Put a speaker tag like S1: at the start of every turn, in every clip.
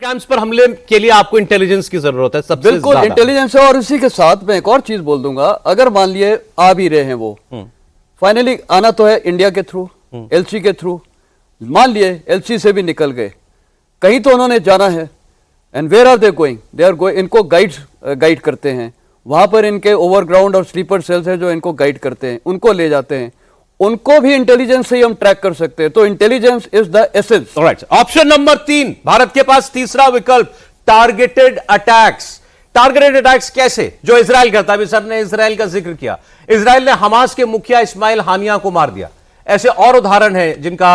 S1: Camps पर हमले के लिए आपको इंटेलिजेंस की जरूरत है सबसे
S2: बिल्कुल इंटेलिजेंस है। और इसी के साथ मैं एक और चीज बोल दूंगा, अगर मान लिए आ भी रहे हैं वो, फाइनली आना तो है इंडिया के थ्रू, एलसी के थ्रू। मान लिए एलसी से भी निकल गए, कहीं तो उन्होंने जाना है। And where are they going? They are going, इनको गाइड करते हैं वहां पर, इनके ओवरग्राउंड और स्लीपर सेल्स है जो इनको गाइड करते हैं, उनको ले जाते हैं। उनको भी इंटेलिजेंस से ही हम ट्रैक कर सकते हैं। तो intelligence is the essence.
S1: Alright, option number 3, Bharat के पास तीसरा विकल्प, टारगेटेड अटैक्स। टारगेटेड अटैक्स कैसे? जो इजराइल करता है, अभी सर ने इजराइल का जिक्र किया, इजराइल ने हमास के मुखिया इस्माइल हानिया को मार दिया। ऐसे और उदाहरण है जिनका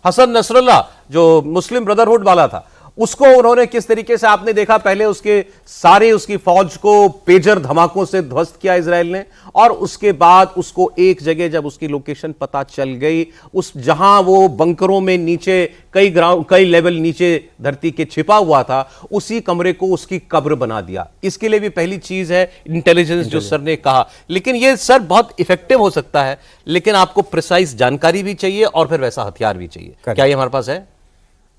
S1: हसन नसरुल्लाह जो मुस्लिम ब्रदरहुड वाला था, उसको उन्होंने किस तरीके से, आपने देखा पहले उसकी फौज को पेजर धमाकों से ध्वस्त किया इजराइल ने, और उसके बाद उसको एक जगह जब उसकी लोकेशन पता चल गई, उस जहां वो बंकरों में नीचे कई लेवल नीचे धरती के छिपा हुआ था, उसी कमरे को उसकी कब्र बना दिया। इसके लिए भी पहली चीज है इंटेलिजेंस, जो सर ने कहा। लेकिन ये सर बहुत इफेक्टिव हो सकता है, लेकिन आपको प्रिसाइज जानकारी भी चाहिए और फिर वैसा हथियार भी चाहिए। क्या ये हमारे पास है?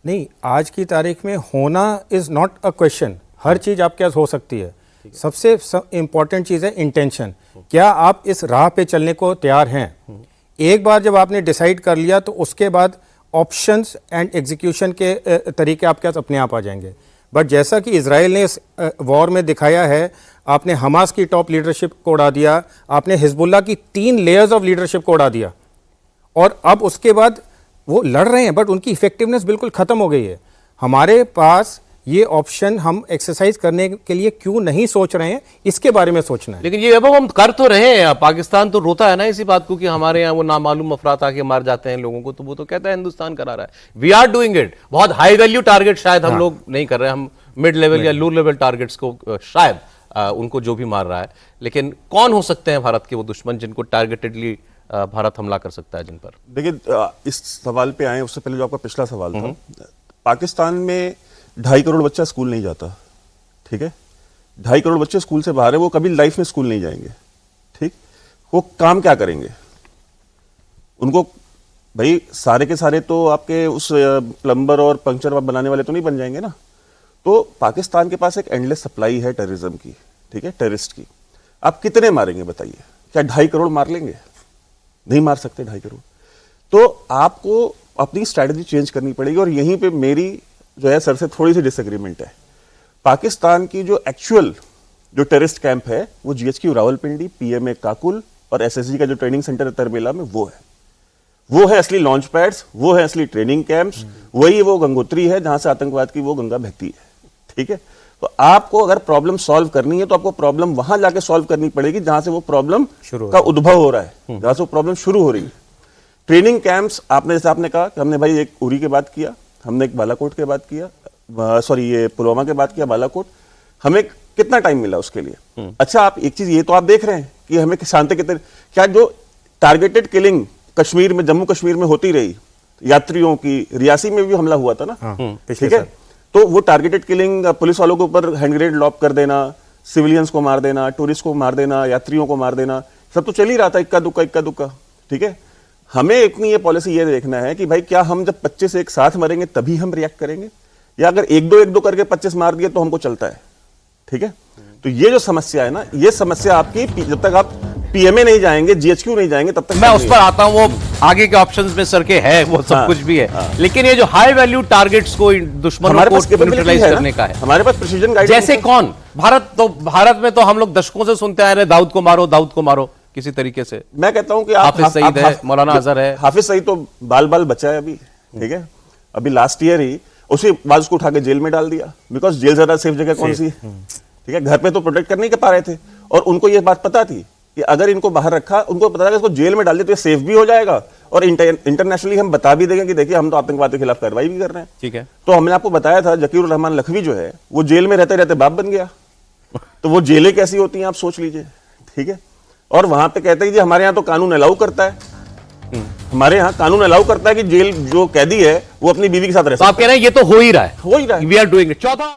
S3: नहीं, आज की तारीख में होना इज़ नॉट अ क्वेश्चन। हर चीज़ आपके पास हो सकती है। सबसे इम्पॉर्टेंट चीज़ है इंटेंशन। क्या आप इस राह पे चलने को तैयार हैं? एक बार जब आपने डिसाइड कर लिया तो उसके बाद ऑप्शंस एंड एग्जीक्यूशन के तरीके आपके पास अपने आप आ जाएंगे। बट जैसा कि इजराइल ने इस वॉर में दिखाया है, आपने हमास की टॉप लीडरशिप को उड़ा दिया, आपने हिजबुल्लाह की 3 लेयर्स ऑफ लीडरशिप को उड़ा दिया, और अब उसके बाद वो लड़ रहे हैं बट उनकी इफेक्टिवनेस बिल्कुल खत्म हो गई है। हमारे पास ये ऑप्शन हम एक्सरसाइज करने के लिए क्यों नहीं सोच रहे हैं, इसके बारे में सोचना है।
S1: लेकिन ये अब हम कर तो रहे हैं। पाकिस्तान तो रोता है ना इसी बात को कि हमारे यहाँ वो नामालूम अफराद आके मार जाते हैं लोगों को, तो वो तो कहता है हिंदुस्तान करा रहा है। We are doing it. बहुत हाई वैल्यू टारगेट शायद हम लोग नहीं कर रहे हैं, हम मिड लेवल या लो लेवल टारगेट्स को शायद उनको जो भी मार रहा है। लेकिन कौन हो सकते हैं भारत के वो दुश्मन जिनको टारगेटेडली भारत हमला कर सकता है जिन पर?
S4: देखिए, इस सवाल पे आए उससे पहले जो आपका पिछला सवाल था, पाकिस्तान में 2.5 करोड़ बच्चा स्कूल नहीं जाता, ठीक है? 2.5 करोड़ बच्चे स्कूल से बाहर है, वो कभी लाइफ में स्कूल नहीं जाएंगे, ठीक? वो काम क्या करेंगे? उनको भाई सारे के सारे तो आपके उस प्लम्बर और पंक्चर बनाने वाले तो नहीं बन जाएंगे ना। तो पाकिस्तान के पास एक एंडलेस सप्लाई है टेररिज्म की, ठीक है, टेररिस्ट की। आप कितने मारेंगे बताइए? क्या 2.5 करोड़ मार लेंगे? नहीं मार सकते 2.5 करोड़। तो आपको अपनी स्ट्रैटेजी चेंज करनी पड़ेगी। और यहीं पे मेरी जो है सर से थोड़ी सी डिसएग्रीमेंट है। पाकिस्तान की जो एक्चुअल जो टेररिस्ट कैंप है वो जीएचक्यू रावलपिंडी, पीएमए काकुल और एसएसजी का जो ट्रेनिंग सेंटर है तरबेला में, वो है असली लॉन्च पैड्स, वो है असली ट्रेनिंग कैंप्स, वही वो गंगोत्री है जहां से आतंकवाद की वो गंगा बहती है, ठीक है? तो आपको अगर प्रॉब्लम सॉल्व करनी है तो आपको प्रॉब्लम वहां जाके सॉल्व करनी पड़ेगी जहां से वो प्रॉब्लम का उद्भव हो रहा है, जहां से वो प्रॉब्लम शुरू हो रही है। ट्रेनिंग कैंप्स, जैसे आपने कहा कि हमने भाई एक उरी के बात किया, हमने एक बालाकोट के बात किया, सॉरी ये पुलवामा के बात किया, बालाकोट। हमें कितना टाइम मिला उसके लिए? अच्छा, आप एक चीज ये तो आप देख रहे हैं कि हमें शांति कितने, क्या जो टारगेटेड किलिंग कश्मीर में, जम्मू कश्मीर में होती रही यात्रियों की, रियासी में भी हमला हुआ था ना, ठीक है? तो वो टारगेटेड किलिंग, पुलिस वालों के ऊपर हैंड ग्रेनेड लॉब कर देना, सिविलियंस को मार देना, टूरिस्ट को मार देना, यात्रियों को मार देना, सब तो चल ही रहा था, इक्का दुक्का, ठीक है? हमें अपनी ये पॉलिसी ये देखना है कि भाई क्या हम जब 25 एक साथ मरेंगे तभी हम रिएक्ट करेंगे, या अगर एक दो करके 25 मार दिए तो हमको चलता है, ठीक है? तो ये जो समस्या है ना, ये समस्या आपकी जब तक आप पीएमए नहीं जाएंगे, जीएचक्यू नहीं जाएंगे, तब तक
S1: मैं उस पर आता हूं। वो आगे के ऑप्शंस में सर के है, वो सब कुछ भी है, लेकिन ये जो हाई वैल्यू टारगेट्स को दुश्मनों को न्यूट्रलाइज करने का है,
S4: हमारे पास प्रिसीजन गाइडेंस।
S1: जैसे कौन? भारत में तो हम लोग दशकों से सुनते आ रहे, दाऊद को मारो किसी तरीके से।
S4: मैं कहता हूं कि
S1: हाफिज सईद है, मौलाना अजहर है।
S4: हाफिज सईद तो बाल बचा है अभी, ठीक है? अभी लास्ट ईयर ही उसी बाद उसको उठा के जेल में डाल दिया, बिकॉज जेल ज्यादा सेफ जगह कौन सी है, ठीक है? घर पे तो प्रोटेक्ट कर नहीं कर पा रहे थे, और उनको ये बात पता थी कि अगर इनको बाहर रखा, उनको पता था कि इसको जेल में डाल दिया तो ये सेफ भी हो जाएगा, और इंटरनेशनली हम बता भी देंगे कि देखिए हम तो आतंकवाद के खिलाफ कार्रवाई भी कर रहे हैं, ठीक है? तो हमने आपको बताया था जकीरुर रहमान लखवी जो है वो जेल में रहते रहते बाप बन गया। तो वो जेलें कैसी होती हैं आप सोच लीजिए, ठीक है? और वहां पे कहते हैं कि हमारे यहाँ तो कानून अलाउ करता है, हमारे यहाँ कानून अलाउ करता है कि जेल जो कैदी है वो अपनी बीवी के साथ रह सकता है।
S1: तो आप कह रहे हैं ये तो हो ही रहा है,
S4: हो ही रहा है।
S1: We are doing it. चौथा